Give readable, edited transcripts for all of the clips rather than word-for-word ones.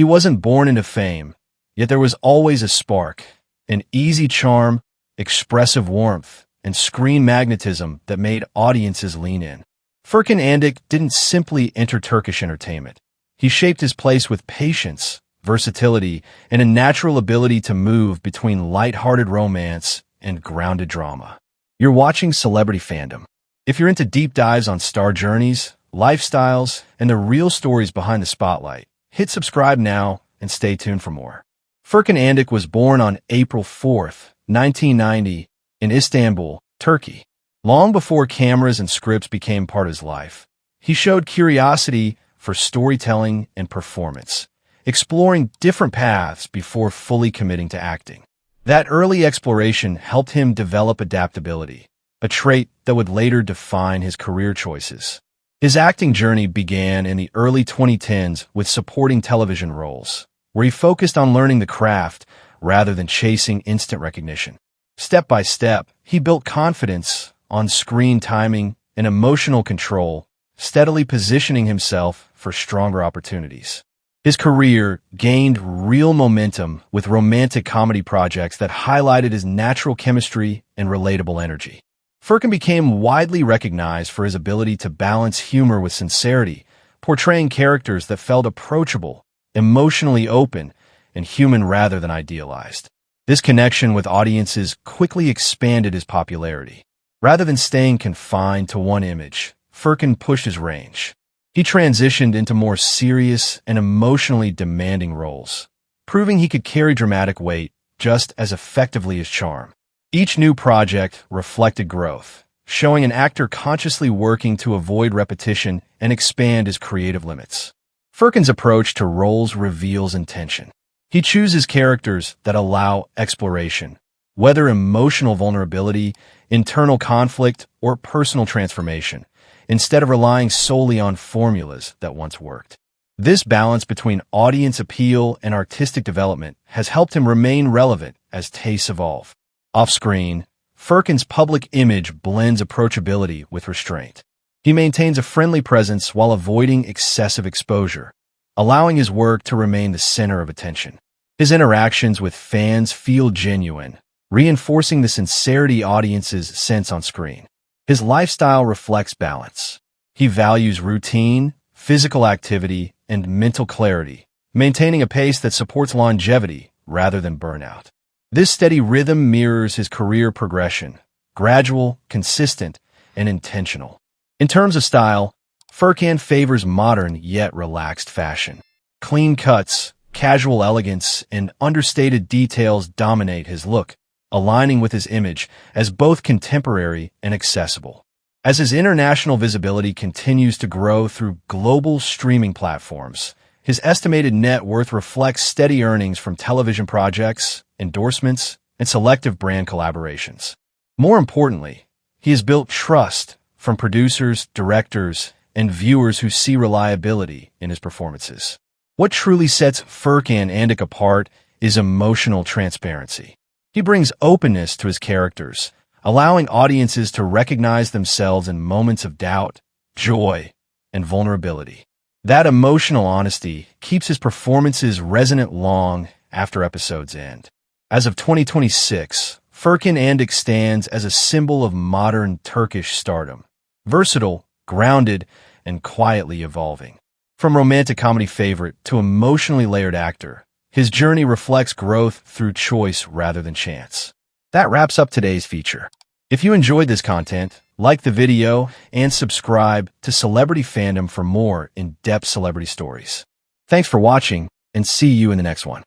He wasn't born into fame, yet there was always a spark, an easy charm, expressive warmth, and screen magnetism that made audiences lean in. Furkan Andic didn't simply enter Turkish entertainment. He shaped his place with patience, versatility, and a natural ability to move between light-hearted romance and grounded drama. You're watching Celebrity Fandom. If you're into deep dives on star journeys, lifestyles, and the real stories behind the spotlight, hit subscribe now and stay tuned for more. Furkan Andic was born on April 4th, 1990, in Istanbul, Turkey. Long before cameras and scripts became part of his life, he showed curiosity for storytelling and performance, exploring different paths before fully committing to acting. That early exploration helped him develop adaptability, a trait that would later define his career choices. His acting journey began in the early 2010s with supporting television roles, where he focused on learning the craft rather than chasing instant recognition. Step by step, he built confidence, on-screen timing, and emotional control, steadily positioning himself for stronger opportunities. His career gained real momentum with romantic comedy projects that highlighted his natural chemistry and relatable energy. Furkan became widely recognized for his ability to balance humor with sincerity, portraying characters that felt approachable, emotionally open, and human rather than idealized. This connection with audiences quickly expanded his popularity. Rather than staying confined to one image, Furkan pushed his range. He transitioned into more serious and emotionally demanding roles, proving he could carry dramatic weight just as effectively as charm. Each new project reflected growth, showing an actor consciously working to avoid repetition and expand his creative limits. Furkan's approach to roles reveals intention. He chooses characters that allow exploration, whether emotional vulnerability, internal conflict, or personal transformation, instead of relying solely on formulas that once worked. This balance between audience appeal and artistic development has helped him remain relevant as tastes evolve. Off-screen, Furkan's public image blends approachability with restraint. He maintains a friendly presence while avoiding excessive exposure, allowing his work to remain the center of attention. His interactions with fans feel genuine, reinforcing the sincerity audiences sense on screen. His lifestyle reflects balance. He values routine, physical activity, and mental clarity, maintaining a pace that supports longevity rather than burnout. This steady rhythm mirrors his career progression, gradual, consistent, and intentional. In terms of style, Furkan favors modern yet relaxed fashion. Clean cuts, casual elegance, and understated details dominate his look, aligning with his image as both contemporary and accessible. As his international visibility continues to grow through global streaming platforms, his estimated net worth reflects steady earnings from television projects, endorsements, and selective brand collaborations. More importantly, he has built trust from producers, directors, and viewers who see reliability in his performances. What truly sets Furkan Andic apart is emotional transparency. He brings openness to his characters, allowing audiences to recognize themselves in moments of doubt, joy, and vulnerability. That emotional honesty keeps his performances resonant long after episodes end. As of 2026, Furkan Andic stands as a symbol of modern Turkish stardom, versatile, grounded, and quietly evolving. From romantic comedy favorite to emotionally layered actor, his journey reflects growth through choice rather than chance. That wraps up today's feature. If you enjoyed this content, like the video and subscribe to Celebrity Fandom for more in-depth celebrity stories. Thanks for watching, and see you in the next one.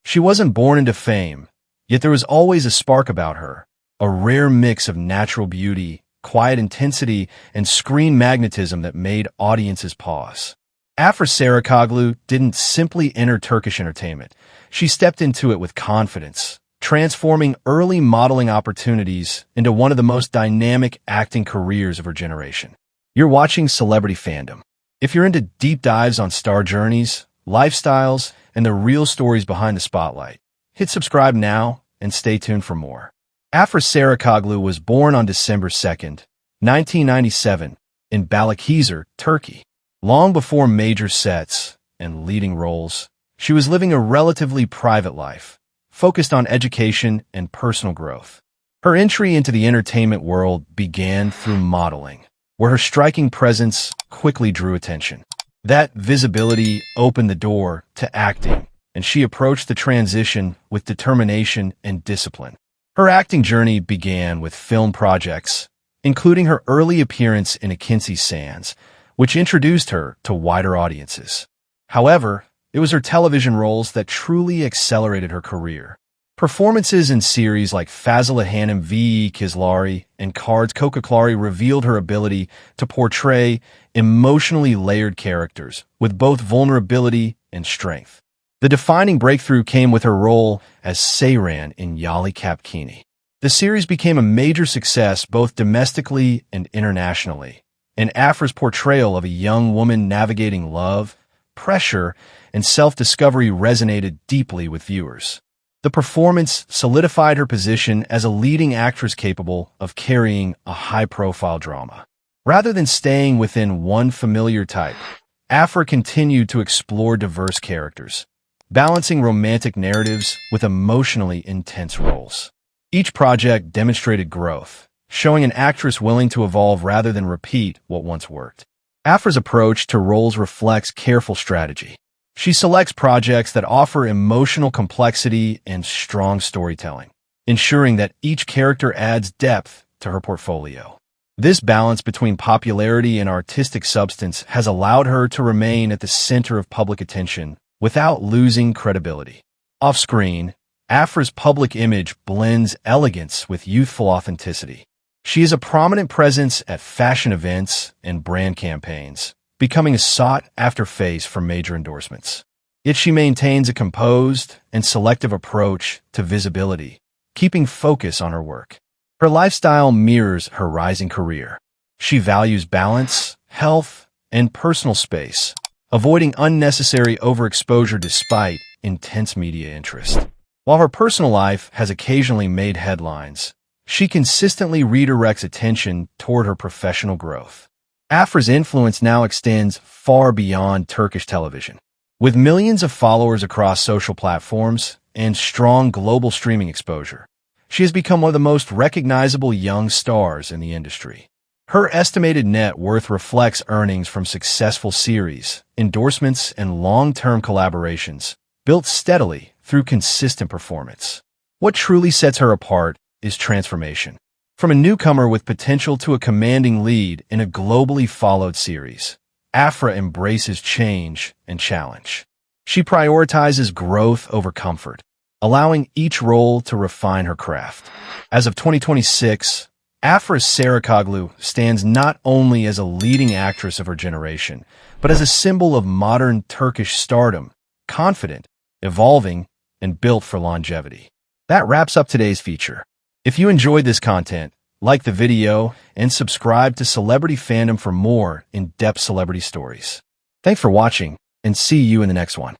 She wasn't born into fame, yet there was always a spark about her, a rare mix of natural beauty, quiet intensity, and screen magnetism that made audiences pause. Afra Saracoglu didn't simply enter Turkish entertainment. She stepped into it with confidence, transforming early modeling opportunities into one of the most dynamic acting careers of her generation. You're watching Celebrity Fandom. If you're into deep dives on star journeys, lifestyles, and the real stories behind the spotlight, hit subscribe now and stay tuned for more. Afra Saracoglu was born on December 2nd, 1997, in Balıkesir, Turkey. Long before major sets and leading roles, she was living a relatively private life, focused on education and personal growth. Her entry into the entertainment world began through modeling, where her striking presence quickly drew attention. That visibility opened the door to acting, and she approached the transition with determination and discipline. Her acting journey began with film projects, including her early appearance in A Kinsey Sands, which introduced her to wider audiences. However, it was her television roles that truly accelerated her career. Performances in series like Fazla Hanım ve Kızları and Cards Kokaklari revealed her ability to portray emotionally layered characters with both vulnerability and strength. The defining breakthrough came with her role as Seyran in Yali Capkini. The series became a major success both domestically and internationally, and Afra's portrayal of a young woman navigating love, pressure, and self-discovery resonated deeply with viewers. The performance solidified her position as a leading actress capable of carrying a high-profile drama. Rather than staying within one familiar type, Afra continued to explore diverse characters, balancing romantic narratives with emotionally intense roles. Each project demonstrated growth, showing an actress willing to evolve rather than repeat what once worked. Afra's approach to roles reflects careful strategy. She selects projects that offer emotional complexity and strong storytelling, ensuring that each character adds depth to her portfolio. This balance between popularity and artistic substance has allowed her to remain at the center of public attention without losing credibility. Off-screen, Afra's public image blends elegance with youthful authenticity. She is a prominent presence at fashion events and brand campaigns, becoming a sought-after face for major endorsements. Yet she maintains a composed and selective approach to visibility, keeping focus on her work. Her lifestyle mirrors her rising career. She values balance, health, and personal space, avoiding unnecessary overexposure despite intense media interest. While her personal life has occasionally made headlines, she consistently redirects attention toward her professional growth. Afra's influence now extends far beyond Turkish television. With millions of followers across social platforms and strong global streaming exposure, she has become one of the most recognizable young stars in the industry. Her estimated net worth reflects earnings from successful series, endorsements, and long-term collaborations, built steadily through consistent performance. What truly sets her apart is transformation. From a newcomer with potential to a commanding lead in a globally followed series, Afra embraces change and challenge. She prioritizes growth over comfort, allowing each role to refine her craft. As of 2026, Afra Saracoglu stands not only as a leading actress of her generation, but as a symbol of modern Turkish stardom, confident, evolving, and built for longevity. That wraps up today's feature. If you enjoyed this content, like the video and subscribe to Celebrity Fandom for more in-depth celebrity stories. Thanks for watching, and see you in the next one.